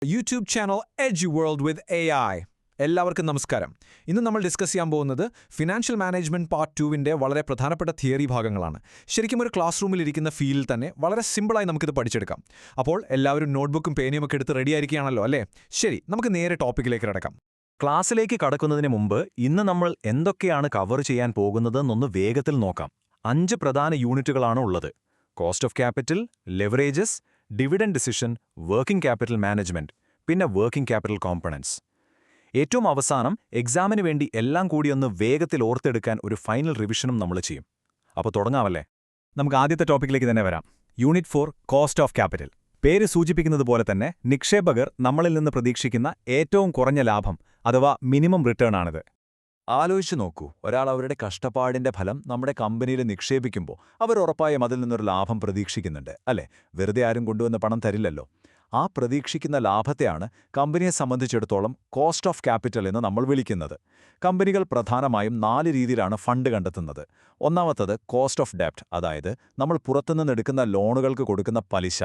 YouTube channel edge world with AI. എല്ലാവർക്കും നമസ്കാരം. ഇന്ന് നമ്മൾ ഡിസ്കസ് ചെയ്യാൻ പോകുന്നത് ഫിനാൻഷ്യൽ മാനേജ്മെന്റ് പാർട്ട് 2-ന്റെ വളരെ പ്രധാനപ്പെട്ട തിയറി ഭാഗങ്ങളാണ്. ശരിക്കും ഒരു ക്ലാസ് റൂമിൽ ഇരിക്കുന്ന ഫീൽ തന്നെ വളരെ സിമ്പിളായി നമുക്കിത് പഠിച്ചെടുക്കാം. അപ്പോൾ എല്ലാവരും നോട്ട്ബുക്കും പേനയും ഒക്കെ എടുത്ത് റെഡിയായിരിക്കുകയാണല്ലോ അല്ലേ? ശരി, നമുക്ക് നേരെ ടോപ്പിക്കിലേക്ക് കിടക്കാം. ക്ലാസ്സിലേക്ക് കടക്കുന്നതിന് മുമ്പ് ഇന്ന് നമ്മൾ എന്തൊക്കെയാണ് കവർ ചെയ്യാൻ പോകുന്നതെന്നൊന്ന് വേഗത്തിൽ നോക്കാം. 5 പ്രധാന യൂണിറ്റുകളാണ് ഉള്ളത്: cost of capital, leverages, dividend decision, working capital management, പിന്നെ വർക്കിംഗ് ക്യാപിറ്റൽ കോമ്പണൻസ്. ഏറ്റവും അവസാനം എക്സാമിന് വേണ്ടി എല്ലാം കൂടിയൊന്ന് വേഗത്തിൽ ഓർത്തെടുക്കാൻ ഒരു ഫൈനൽ റിവിഷനും നമ്മൾ ചെയ്യും. അപ്പോൾ തുടങ്ങാമല്ലേ? നമുക്ക് ആദ്യത്തെ ടോപ്പിക്കിലേക്ക് തന്നെ വരാം. Unit 4 cost of capital. പേര് സൂചിപ്പിക്കുന്നത് പോലെ തന്നെ നിക്ഷേപകർ നമ്മളിൽ നിന്ന് പ്രതീക്ഷിക്കുന്ന ഏറ്റവും കുറഞ്ഞ ലാഭം അഥവാ മിനിമം റിട്ടേൺ ആണിത്. ആലോചിച്ചു നോക്കൂ, ഒരാൾ അവരുടെ കഷ്ടപ്പാടിന്റെ ഫലം നമ്മുടെ കമ്പനിയിൽ നിക്ഷേപിക്കുമ്പോൾ അവർ ഉറപ്പായും അതിൽ നിന്നൊരു ലാഭം പ്രതീക്ഷിക്കുന്നുണ്ട്, അല്ലേ? വെറുതെ ആരും കൊണ്ടുവന്ന പണം തരില്ലല്ലോ. ആ പ്രതീക്ഷിക്കുന്ന ലാഭത്തെയാണ് കമ്പനിയെ സംബന്ധിച്ചിടത്തോളം കോസ്റ്റ് ഓഫ് ക്യാപിറ്റൽ എന്ന് നമ്മൾ വിളിക്കുന്നത്. കമ്പനികൾ പ്രധാനമായും 4 രീതിയിലാണ് ഫണ്ട് കണ്ടെത്തുന്നത്. ഒന്നാമത്തത് കോസ്റ്റ് ഓഫ് ഡെപ്റ്റ്, അതായത് നമ്മൾ പുറത്തുനിന്ന് എടുക്കുന്ന ലോണുകൾക്ക് കൊടുക്കുന്ന പലിശ.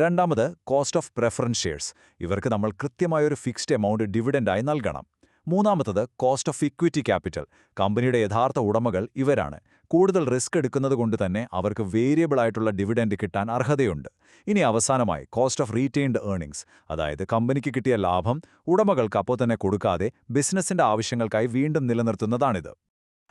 രണ്ടാമത് കോസ്റ്റ് ഓഫ് പ്രെഫറൻസ് ഷെയർസ്, ഇവർക്ക് നമ്മൾ കൃത്യമായൊരു ഫിക്സ്ഡ് എമൗണ്ട് ഡിവിഡൻഡായി നൽകണം. മൂന്നാമത്തത് കോസ്റ്റ് ഓഫ് ഇക്വിറ്റി ക്യാപിറ്റൽ, കമ്പനിയുടെ യഥാർത്ഥ ഉടമകൾ ഇവരാണ്. കൂടുതൽ റിസ്ക് എടുക്കുന്നതുകൊണ്ട് തന്നെ അവർക്ക് വേരിയബിളായിട്ടുള്ള ഡിവിഡൻഡ് കിട്ടാൻ അർഹതയുണ്ട്. ഇനി അവസാനമായി കോസ്റ്റ് ഓഫ് റീറ്റെയിൻഡ് ഏർണിംഗ്സ്, അതായത് കമ്പനിക്ക് കിട്ടിയ ലാഭം ഉടമകൾക്ക് അപ്പോൾ തന്നെ കൊടുക്കാതെ ബിസിനസിന്റെ ആവശ്യങ്ങൾക്കായി വീണ്ടും നിലനിർത്തുന്നതാണിത്.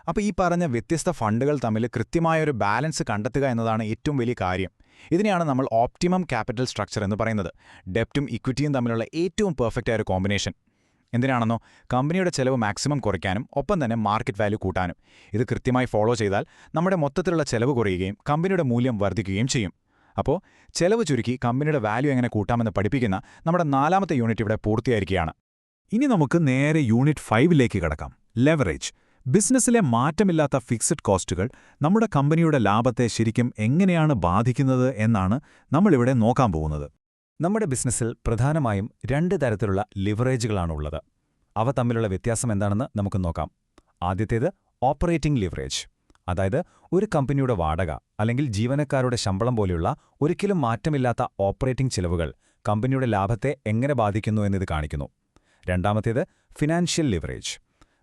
അപ്പോൾ ഈ പറഞ്ഞ വ്യത്യസ്ത ഫണ്ടുകൾ തമ്മിൽ കൃത്യമായൊരു ബാലൻസ് കണ്ടെത്തുക എന്നതാണ് ഏറ്റവും വലിയ കാര്യം. ഇതിനെയാണ് നമ്മൾ ഓപ്റ്റിമം ക്യാപിറ്റൽ സ്ട്രക്ചർ എന്ന് പറയുന്നത്. ഡെപ്റ്റും ഇക്വിറ്റിയും തമ്മിലുള്ള ഏറ്റവും പെർഫെക്റ്റ് ആയ ഒരു കോമ്പിനേഷൻ. എന്തിനാണെന്നോ, കമ്പനിയുടെ ചെലവ് മാക്സിമം കുറയ്ക്കാനും ഒപ്പം തന്നെ മാർക്കറ്റ് വാല്യൂ കൂട്ടാനും. ഇത് കൃത്യമായി ഫോളോ ചെയ്താൽ നമ്മുടെ മൊത്തത്തിലുള്ള ചെലവ് കുറയുകയും കമ്പനിയുടെ മൂല്യം വർദ്ധിക്കുകയും ചെയ്യും. അപ്പോൾ ചെലവ് ചുരുക്കി കമ്പനിയുടെ വാല്യൂ എങ്ങനെ കൂട്ടാമെന്ന് പഠിപ്പിക്കുന്ന നമ്മുടെ 4ാമത്തെ യൂണിറ്റ് ഇവിടെ പൂർത്തിയായിരിക്കുകയാണ്. ഇനി നമുക്ക് നേരെ യൂണിറ്റ് 5-ലേക്ക് കടക്കാം. ലെവറേജ്. ബിസിനസ്സിലെ മാറ്റമില്ലാത്ത ഫിക്സഡ് കോസ്റ്റുകൾ നമ്മുടെ കമ്പനിയുടെ ലാഭത്തെ ശരിക്കും എങ്ങനെയാണ് ബാധിക്കുന്നത് എന്നാണ് നമ്മളിവിടെ നോക്കാൻ പോകുന്നത്. നമ്മുടെ ബിസിനസ്സിൽ പ്രധാനമായും 2 തരത്തിലുള്ള ലിവറേജുകളാണുള്ളത്. അവ തമ്മിലുള്ള വ്യത്യാസം എന്താണെന്ന് നമുക്ക് നോക്കാം. ആദ്യത്തേത് ഓപ്പറേറ്റിംഗ് ലിവറേജ്, അതായത് ഒരു കമ്പനിയുടെ വാടക അല്ലെങ്കിൽ ജീവനക്കാരുടെ ശമ്പളം പോലെയുള്ള ഒരിക്കലും മാറ്റമില്ലാത്ത ഓപ്പറേറ്റിംഗ് ചിലവുകൾ കമ്പനിയുടെ ലാഭത്തെ എങ്ങനെ ബാധിക്കുന്നു എന്നിത് കാണിക്കുന്നു. രണ്ടാമത്തേത് ഫിനാൻഷ്യൽ ലിവറേജ്.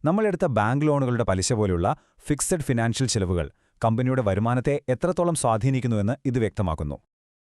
നമ്മളെടുത്ത ബാങ്ക് ലോണുകളുടെ പലിശ പോലെയുള്ള ഫിക്സഡ് ഫിനാൻഷ്യൽ ചിലവുകൾ കമ്പനിയുടെ വരുമാനത്തെ എത്രത്തോളം സ്വാധീനിക്കുന്നുവെന്ന് ഇത് വ്യക്തമാക്കുന്നു.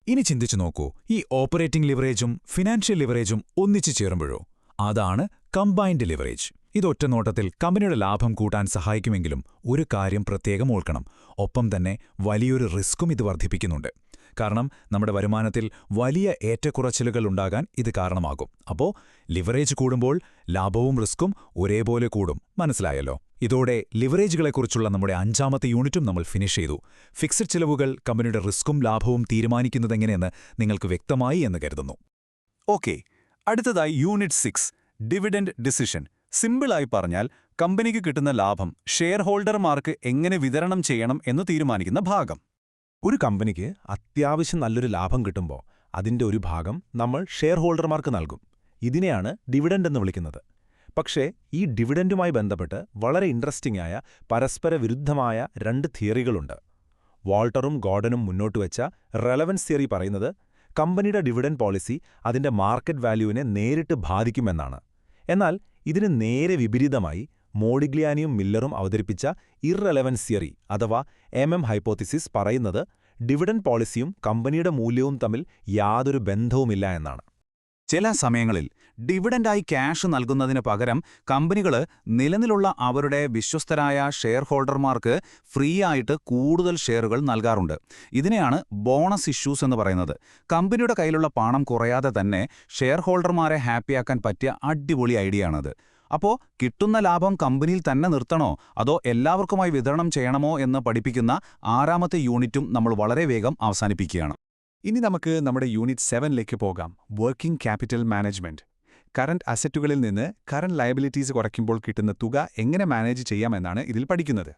ഇനി ചിന്തിച്ചു നോക്കൂ, ഈ ഓപ്പറേറ്റിംഗ് ലിവറേജും ഫിനാൻഷ്യൽ ലിവറേജും ഒന്നിച്ചു ചേരുമ്പോഴോ? അതാണ് കമ്പൈൻഡ് ലിവറേജ്. ഇതൊറ്റ നോട്ടത്തിൽ കമ്പനിയുടെ ലാഭം കൂട്ടാൻ സഹായിക്കുമെങ്കിലും ഒരു കാര്യം പ്രത്യേകം ഓർക്കണം: ഒപ്പം തന്നെ വലിയൊരു റിസ്ക്കും ഇത് വർദ്ധിപ്പിക്കുന്നുണ്ട്. കാരണം നമ്മുടെ വരുമാനത്തിൽ വലിയ ഏറ്റക്കുറച്ചിലുകൾ ഉണ്ടാകാൻ ഇത് കാരണമാകും. അപ്പോൾ ലിവറേജ് കൂടുമ്പോൾ ലാഭവും റിസ്ക്കും ഒരേപോലെ കൂടും. മനസ്സിലായല്ലോ? ഇതോടെ ലിവറേജുകളെക്കുറിച്ചുള്ള നമ്മുടെ 5ാമത്തെ യൂണിറ്റും നമ്മൾ ഫിനിഷ് ചെയ്തു. ഫിക്സഡ് ചിലവുകൾ കമ്പനിയുടെ റിസ്ക്കും ലാഭവും തീരുമാനിക്കുന്നതെങ്ങനെയെന്ന് നിങ്ങൾക്ക് വ്യക്തമായി എന്ന് കരുതുന്നു. ഓക്കെ, അടുത്തതായി യൂണിറ്റ് 6 ഡിവിഡൻഡ് ഡിസിഷൻ. സിമ്പിളായി പറഞ്ഞാൽ കമ്പനിക്ക് കിട്ടുന്ന ലാഭം ഷെയർ ഹോൾഡർമാർക്ക് എങ്ങനെ വിതരണം ചെയ്യണം എന്ന് തീരുമാനിക്കുന്ന ഭാഗം. ഒരു കമ്പനിക്ക് അത്യാവശ്യം നല്ലൊരു ലാഭം കിട്ടുമ്പോൾ അതിൻ്റെ ഒരു ഭാഗം നമ്മൾ ഷെയർ ഹോൾഡർമാർക്ക് നൽകും. ഇതിനെയാണ് ഡിവിഡൻഡ് എന്ന് വിളിക്കുന്നത്. പക്ഷേ ഈ ഡിവിഡൻഡുമായി ബന്ധപ്പെട്ട് വളരെ ഇൻട്രസ്റ്റിംഗ് ആയ പരസ്പര വിരുദ്ധമായ 2 തിയറികളുണ്ട്. വാൾട്ടറും ഗോർഡനും മുന്നോട്ടുവച്ച റെലവൻസ് തിയറി പറയുന്നത് കമ്പനിയുടെ ഡിവിഡൻഡ് പോളിസി അതിൻ്റെ മാർക്കറ്റ് വാല്യൂവിനെ നേരിട്ട് ബാധിക്കുമെന്നാണ്. എന്നാൽ ഇതിന് നേരെ വിപരീതമായി മോഡിഗ്ലിയാനിയും മില്ലറും അവതരിപ്പിച്ച ഇർറെലവൻസ് തിയറി അഥവാ ഹൈപ്പോത്തിസിസ് പറയുന്നത് ഡിവിഡൻഡ് പോളിസിയും കമ്പനിയുടെ മൂല്യവും തമ്മിൽ യാതൊരു ബന്ധവുമില്ല എന്നാണ്. ചില സമയങ്ങളിൽ ഡിവിഡൻഡായി ക്യാഷ് നൽകുന്നതിന് പകരം കമ്പനികൾ നിലനിലുള്ള അവരുടെ വിശ്വസ്തരായ ഷെയർ ഹോൾഡർമാർക്ക് ഫ്രീ ആയിട്ട് കൂടുതൽ ഷെയറുകൾ നൽകാറുണ്ട്. ഇതിനെയാണ് ബോണസ് ഇഷ്യൂസ് എന്ന് പറയുന്നത്. കമ്പനിയുടെ കയ്യിലുള്ള പണം കുറയാതെ തന്നെ ഷെയർ ഹോൾഡർമാരെ ഹാപ്പിയാക്കാൻ പറ്റിയ അടിപൊളി ഐഡിയയാണത്. അപ്പോൾ കിട്ടുന്ന ലാഭം കമ്പനിയിൽ തന്നെ നിർത്തണോ അതോ എല്ലാവർക്കുമായി വിതരണം ചെയ്യണമോ എന്ന് പഠിപ്പിക്കുന്ന 6ാമത്തെ യൂണിറ്റും നമ്മൾ വളരെ വേഗം അവസാനിപ്പിക്കുകയാണ്. ഇനി നമുക്ക് നമ്മുടെ യൂണിറ്റ് 7-ലേക്ക് പോകാം. Working capital management. കറന്റ് അസറ്റുകളിൽ നിന്ന് കറന്റ് ലയബിലിറ്റീസ് കുറയ്ക്കുമ്പോൾ കിട്ടുന്ന തുക എങ്ങനെ മാനേജ് ചെയ്യാമെന്നാണ് ഇതിൽ പഠിക്കുന്നത്.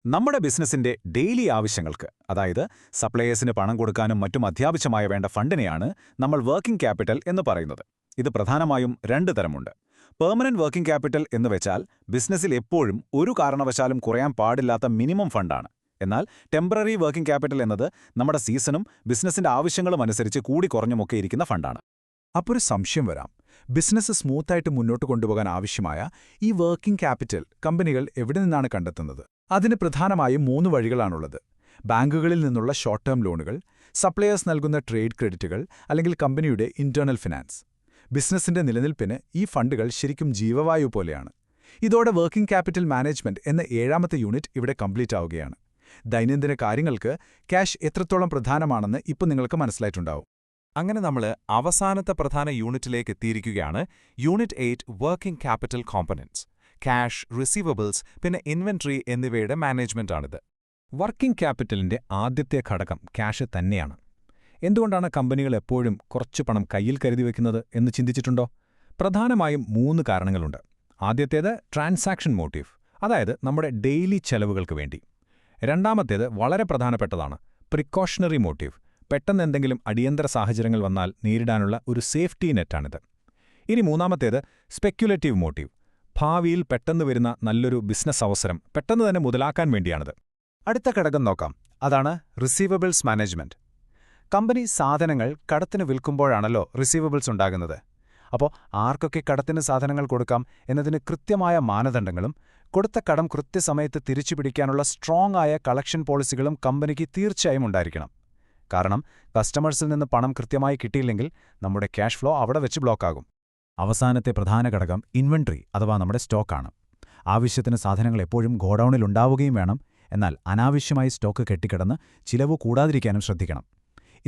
നമ്മുടെ ബിസിനസിന്റെ ഡെയിലി ആവശ്യങ്ങൾക്ക്, അതായത് സപ്ലയേഴ്സിന് പണം കൊടുക്കാനും മറ്റും അത്യാവശ്യമായ വേണ്ട ഫണ്ടിനെയാണ് നമ്മൾ വർക്കിംഗ് ക്യാപിറ്റൽ എന്ന് പറയുന്നത്. ഇത് പ്രധാനമായും 2 തരമുണ്ട്. പെർമനന്റ് വർക്കിംഗ് ക്യാപിറ്റൽ എന്ന് വെച്ചാൽ ബിസിനസ്സിൽ എപ്പോഴും ഒരു കാരണവശാലും കുറയാൻ പാടില്ലാത്ത മിനിമം ഫണ്ടാണ്. എന്നാൽ ടെമ്പററി വർക്കിംഗ് ക്യാപിറ്റൽ എന്നത് നമ്മുടെ സീസണും ബിസിനസിന്റെ ആവശ്യങ്ങളും അനുസരിച്ച് കൂടി കുറഞ്ഞുമൊക്കെ ഇരിക്കുന്ന ഫണ്ടാണ്. അപ്പോൾ ഒരു സംശയം വരാം, ബിസിനസ് സ്മൂത്തായിട്ട് മുന്നോട്ട് കൊണ്ടുപോകാൻ ആവശ്യമായ ഈ വർക്കിംഗ് ക്യാപിറ്റൽ കമ്പനികൾ എവിടെ നിന്നാണ് കണ്ടെത്തുന്നത്? അതിന് പ്രധാനമായും 3 വഴികളാണുള്ളത്. ബാങ്കുകളിൽ നിന്നുള്ള ഷോർട്ട് ടേം ലോണുകൾ, സപ്ലയേഴ്സ് നൽകുന്ന ട്രേഡ് ക്രെഡിറ്റുകൾ, അല്ലെങ്കിൽ കമ്പനിയുടെ ഇന്റേണൽ ഫിനാൻസ്. ബിസിനസിന്റെ നിലനിൽപ്പിന് ഈ ഫണ്ടുകൾ ശരിക്കും ജീവവായു പോലെയാണ്. ഇതോടെ വർക്കിംഗ് ക്യാപിറ്റൽ മാനേജ്മെന്റ് എന്ന 7ാമത്തെ യൂണിറ്റ് ഇവിടെ കംപ്ലീറ്റ് ആവുകയാണ്. ദൈനംദിന കാര്യങ്ങൾക്ക് ക്യാഷ് എത്രത്തോളം പ്രധാനമാണെന്ന് ഇപ്പോൾ നിങ്ങൾക്ക് മനസ്സിലായിട്ടുണ്ടാവും. അങ്ങനെ നമ്മൾ അവസാനത്തെ പ്രധാന യൂണിറ്റിലേക്ക് എത്തിയിരിക്കുകയാണ്. Unit 8 working capital components. Cash, receivables, പിന്നെ ഇൻവെന്ററി എന്നിവയുടെ മാനേജ്മെന്റാണിത്. വർക്കിംഗ് ക്യാപിറ്റലിന്റെ ആദ്യത്തെ ഘടകം ക്യാഷ് തന്നെയാണ്. എന്തുകൊണ്ടാണ് കമ്പനികൾ എപ്പോഴും കുറച്ചു പണം കയ്യിൽ കരുതി വയ്ക്കുന്നത് എന്ന് ചിന്തിച്ചിട്ടുണ്ടോ? പ്രധാനമായും 3 കാരണങ്ങളുണ്ട്. ആദ്യത്തേത് ട്രാൻസാക്ഷൻ മോട്ടീവ്, അതായത് നമ്മുടെ ഡെയിലി ചെലവുകൾക്ക് വേണ്ടി. രണ്ടാമത്തേത് വളരെ പ്രധാനപ്പെട്ടതാണ്, പ്രിക്കോഷണറി മോട്ടീവ്, പെട്ടെന്ന് എന്തെങ്കിലും അടിയന്തര സാഹചര്യങ്ങൾ വന്നാൽ നേരിടാനുള്ള ഒരു സേഫ്റ്റി നെറ്റാണിത്. ഇനി മൂന്നാമത്തേത് സ്പെക്യുലേറ്റീവ് മോട്ടീവ്, ഭാവിയിൽ പെട്ടെന്ന് വരുന്ന നല്ലൊരു ബിസിനസ് അവസരം പെട്ടെന്ന് തന്നെ മുതലാക്കാൻ വേണ്ടിയാണിത്. അടുത്ത ഘടകം നോക്കാം, അതാണ് റിസീവബിൾസ് മാനേജ്മെന്റ്. കമ്പനി സാധനങ്ങൾ കടത്തിന് വിൽക്കുമ്പോഴാണല്ലോ റിസീവബിൾസ് ഉണ്ടാകുന്നത്. അപ്പോൾ ആർക്കൊക്കെ കടത്തിന് സാധനങ്ങൾ കൊടുക്കാം എന്നതിന് കൃത്യമായ മാനദണ്ഡങ്ങളും കൊടുത്ത കടം കൃത്യസമയത്ത് തിരിച്ചുപിടിക്കാനുള്ള സ്ട്രോങ് ആയ കളക്ഷൻ പോളിസികളും കമ്പനിക്ക് തീർച്ചയായും ഉണ്ടായിരിക്കണം. കാരണം കസ്റ്റമേഴ്സിൽ നിന്ന് പണം കൃത്യമായി കിട്ടിയില്ലെങ്കിൽ നമ്മുടെ ക്യാഷ് ഫ്ലോ അവിടെ വെച്ച് ബ്ലോക്കാകും. അവസാനത്തെ പ്രധാന ഘടകം ഇൻവെന്ററി അഥവാ നമ്മുടെ സ്റ്റോക്കാണ്. ആവശ്യത്തിന് സാധനങ്ങൾ എപ്പോഴും ഗോഡൌണിലുണ്ടാവുകയും വേണം. എന്നാൽ അനാവശ്യമായി സ്റ്റോക്ക് കെട്ടിക്കിടന്ന് ചിലവ് കൂടാതിരിക്കാനും ശ്രദ്ധിക്കണം.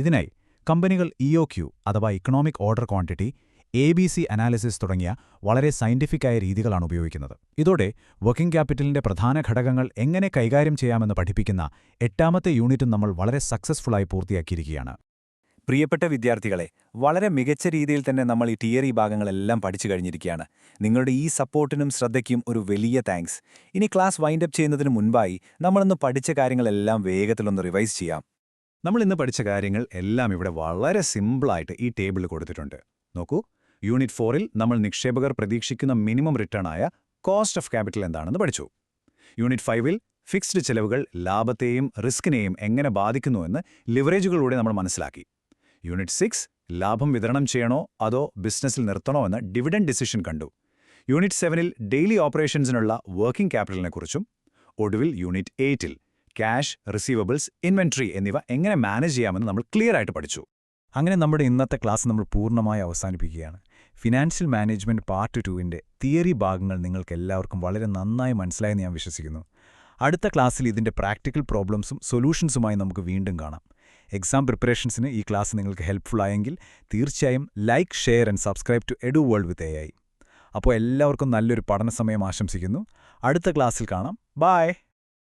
ഇതിനായി കമ്പനികൾ EOQ അഥവാ economic order quantity, ABC analysis തുടങ്ങിയ വളരെ സയന്റിഫിക്കായ രീതികളാണ് ഉപയോഗിക്കുന്നത്. ഇതോടെ വർക്കിംഗ് ക്യാപിറ്റലിന്റെ പ്രധാന ഘടകങ്ങൾ എങ്ങനെ കൈകാര്യം ചെയ്യാമെന്ന് പഠിപ്പിക്കുന്ന 8ാമത്തെ യൂണിറ്റും നമ്മൾ വളരെ സക്സസ്ഫുള്ളായി പൂർത്തിയാക്കിയിരിക്കുകയാണ്. പ്രിയപ്പെട്ട വിദ്യാർത്ഥികളെ, വളരെ മികച്ച രീതിയിൽ തന്നെ നമ്മൾ ഈ തിയറി ഭാഗങ്ങളെല്ലാം പഠിച്ചു കഴിഞ്ഞിരിക്കുകയാണ്. നിങ്ങളുടെ ഈ സപ്പോർട്ടിനും ശ്രദ്ധയ്ക്കും ഒരു വലിയ താങ്ക്സ്. ഇനി ക്ലാസ് വൈൻഡപ്പ് ചെയ്യുന്നതിന് മുൻപായി നമ്മളിന്ന് പഠിച്ച കാര്യങ്ങളെല്ലാം വേഗത്തിലൊന്ന് റിവൈസ് ചെയ്യാം. നമ്മൾ ഇന്ന് പഠിച്ച കാര്യങ്ങൾ എല്ലാം ഇവിടെ വളരെ സിമ്പിളായിട്ട് ഈ ടേബിളിൽ കൊടുത്തിട്ടുണ്ട്. നോക്കൂ, യൂണിറ്റ് 4ൽ നമ്മൾ നിക്ഷേപകർ പ്രതീക്ഷിക്കുന്ന മിനിമം റിട്ടേണായ കോസ്റ്റ് ഓഫ് ക്യാപിറ്റൽ എന്താണെന്ന് പഠിച്ചു. യൂണിറ്റ് 5ൽ ഫിക്സ്ഡ് ചെലവുകൾ ലാഭത്തെയും റിസ്കിനെയും എങ്ങനെ ബാധിക്കുന്നുവെന്ന് ലിവറേജുകളിലൂടെ നമ്മൾ മനസ്സിലാക്കി. യൂണിറ്റ് 6 ലാഭം വിതരണം ചെയ്യണോ അതോ ബിസിനസ്സിൽ നിർത്തണോ എന്ന ഡിവിഡൻഡ് ഡിസിഷൻ കണ്ടു. യൂണിറ്റ് 7ൽ ഡെയിലി ഓപ്പറേഷൻസിനുള്ള വർക്കിംഗ് ക്യാപിറ്റലിനെക്കുറിച്ചും ഒടുവിൽ യൂണിറ്റ് 8ൽ ക്യാഷ്, റിസീവബിൾസ്, ഇൻവെന്ററി എന്നിവ എങ്ങനെ മാനേജ് ചെയ്യാമെന്ന് നമ്മൾ ക്ലിയർ ആയിട്ട് പഠിച്ചു. അങ്ങനെ നമ്മുടെ ഇന്നത്തെ ക്ലാസ് നമ്മൾ പൂർണ്ണമായി അവസാനിപ്പിക്കുകയാണ്. ഫിനാൻഷ്യൽ മാനേജ്മെന്റ് പാർട്ട് 2ന്റെ തിയറി ഭാഗങ്ങൾ നിങ്ങൾക്ക് എല്ലാവർക്കും വളരെ നന്നായി മനസ്സിലായെന്ന് ഞാൻ വിശ്വസിക്കുന്നു. അടുത്ത ക്ലാസ്സിൽ ഇതിന്റെ പ്രാക്ടിക്കൽ പ്രോബ്ലംസും സൊല്യൂഷൻസുമായി നമുക്ക് വീണ്ടും കാണാം. എക്സാം പ്രിപ്പറേഷൻസിന് ഈ ക്ലാസ് നിങ്ങൾക്ക് ഹെൽപ്ഫുൾ ആയെങ്കിൽ തീർച്ചയായും like, share and subscribe to Edu World with AI. അപ്പോൾ എല്ലാവർക്കും നല്ലൊരു പഠന സമയം ആശംസിക്കുന്നു. അടുത്ത ക്ലാസ്സിൽ കാണാം. ബൈ.